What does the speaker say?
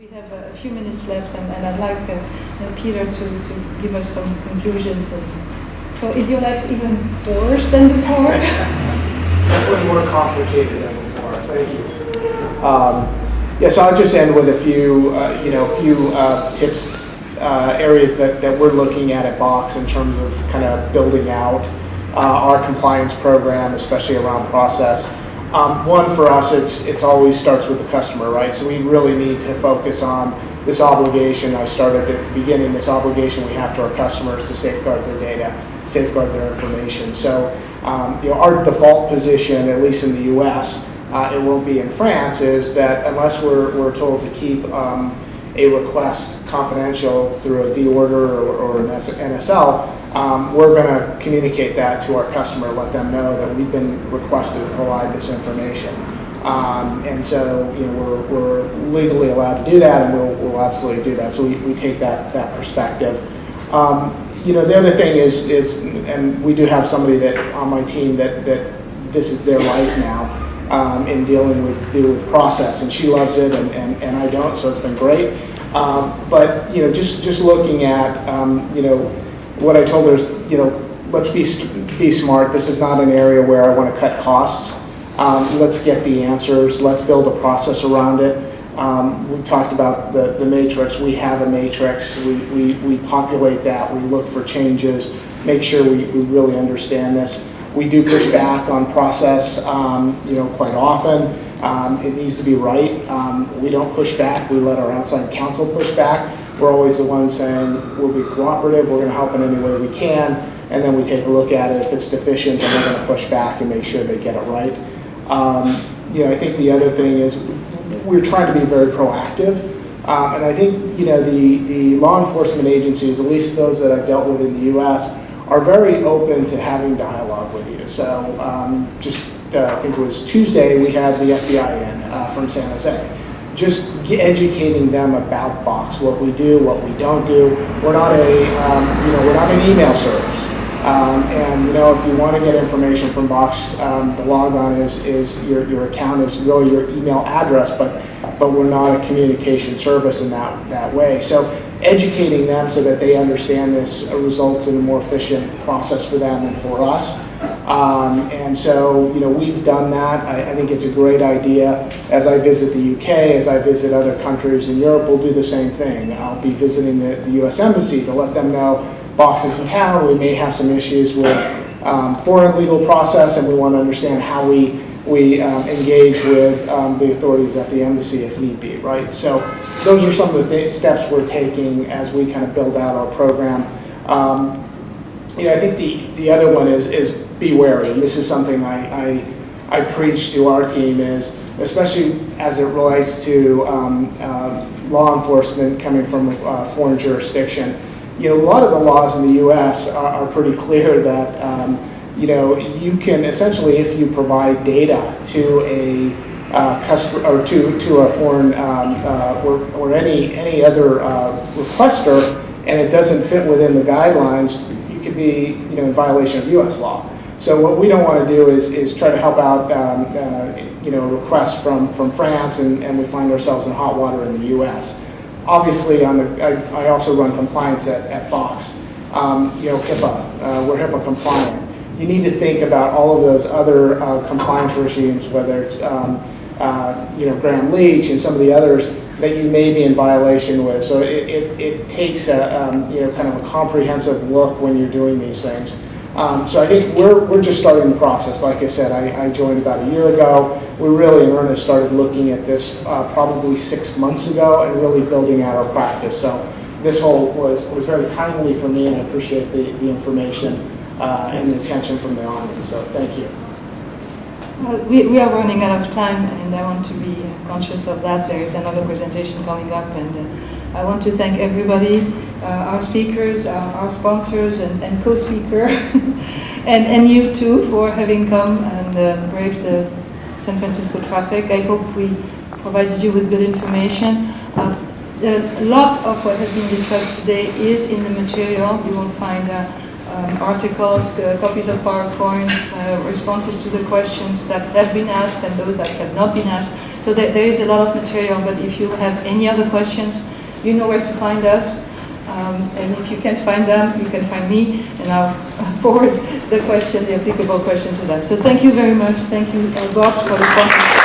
We have a few minutes left, and I'd like Peter to give us some conclusions. So is your life even worse than before? Definitely more complicated than before. Thank you. So I'll just end with a few, tips, areas that we're looking at Box in terms of kind of building out our compliance program, especially around process. One, for us, it's always starts with the customer, right? So we really need to focus on this obligation. I started at the beginning, this obligation we have to our customers to safeguard their data, safeguard their information. So our default position, at least in the US, it won't be in France, is that unless we're told to keep a request confidential through a deorder or an NSL, we're going to communicate that to our customer, let them know that we've been requested to provide this information. And so we're legally allowed to do that, and we'll absolutely do that. So we take that perspective. The other thing is, and we do have somebody that on my team that this is their life now, in dealing with process, and she loves it, and I don't, so it's been great. But just looking at what I told her is, let's be smart. This is not an area where I want to cut costs. Let's get the answers. Let's build a process around it. We talked about the matrix. We have a matrix. We populate that. We look for changes. Make sure we really understand this. We do push back on process, quite often. It needs to be right. We don't push back. We let our outside counsel push back. We're always the ones saying we'll be cooperative. We're going to help in any way we can, and then we take a look at it. If it's deficient, then we're going to push back and make sure they get it right. I think the other thing is we're trying to be very proactive, and I think the law enforcement agencies, at least those that I've dealt with in the U.S., are very open to having dialogue with you. So I think it was Tuesday, we had the FBI in from San Jose. Just educating them about Box, what we do, what we don't do. We're not we're not an email service. If you want to get information from Box, the logon is your account is really your email address, but we're not a communication service in that way. So educating them so that they understand this results in a more efficient process for them and for us. And so, we've done that. I think it's a great idea. As I visit the UK, as I visit other countries in Europe, we'll do the same thing. I'll be visiting the US Embassy to let them know Box is in town. We may have some issues with foreign legal process, and we want to understand how we engage with the authorities at the embassy if need be, right? So those are some of the steps we're taking as we kind of build out our program. I think the other one is be wary, and this is something I preach to our team, is especially as it relates to law enforcement coming from a foreign jurisdiction. A lot of the laws in the U.S. are pretty clear that you can essentially, if you provide data to a customer or to a foreign or any other requester, and it doesn't fit within the guidelines, you could be in violation of U.S. law. So what we don't want to do is try to help out requests from France, and we find ourselves in hot water in the U.S. Obviously, I also run compliance at Box. HIPAA, we're HIPAA compliant. You need to think about all of those other compliance regimes, whether it's Graham Leach and some of the others that you may be in violation with. So it takes a kind of a comprehensive look when you're doing these things. So I think we're just starting the process. Like I said, I joined about a year ago. We really in earnest started looking at this probably 6 months ago and really building out our practice. So this whole was very timely for me, and I appreciate the information and the attention from the audience. So thank you. We are running out of time, and I want to be conscious of that. There is another presentation coming up, and I want to thank everybody, our speakers, our sponsors, and co-speaker, and you too for having come and braved the San Francisco traffic. I hope we provided you with good information. A lot of what has been discussed today is in the material. You will find articles, copies of PowerPoints, responses to the questions that have been asked and those that have not been asked. So there is a lot of material, but if you have any other questions, you know where to find us. And if you can't find them, you can find me, and I'll forward the applicable question to them. So thank you very much. Thank you, Box, for the sponsorship.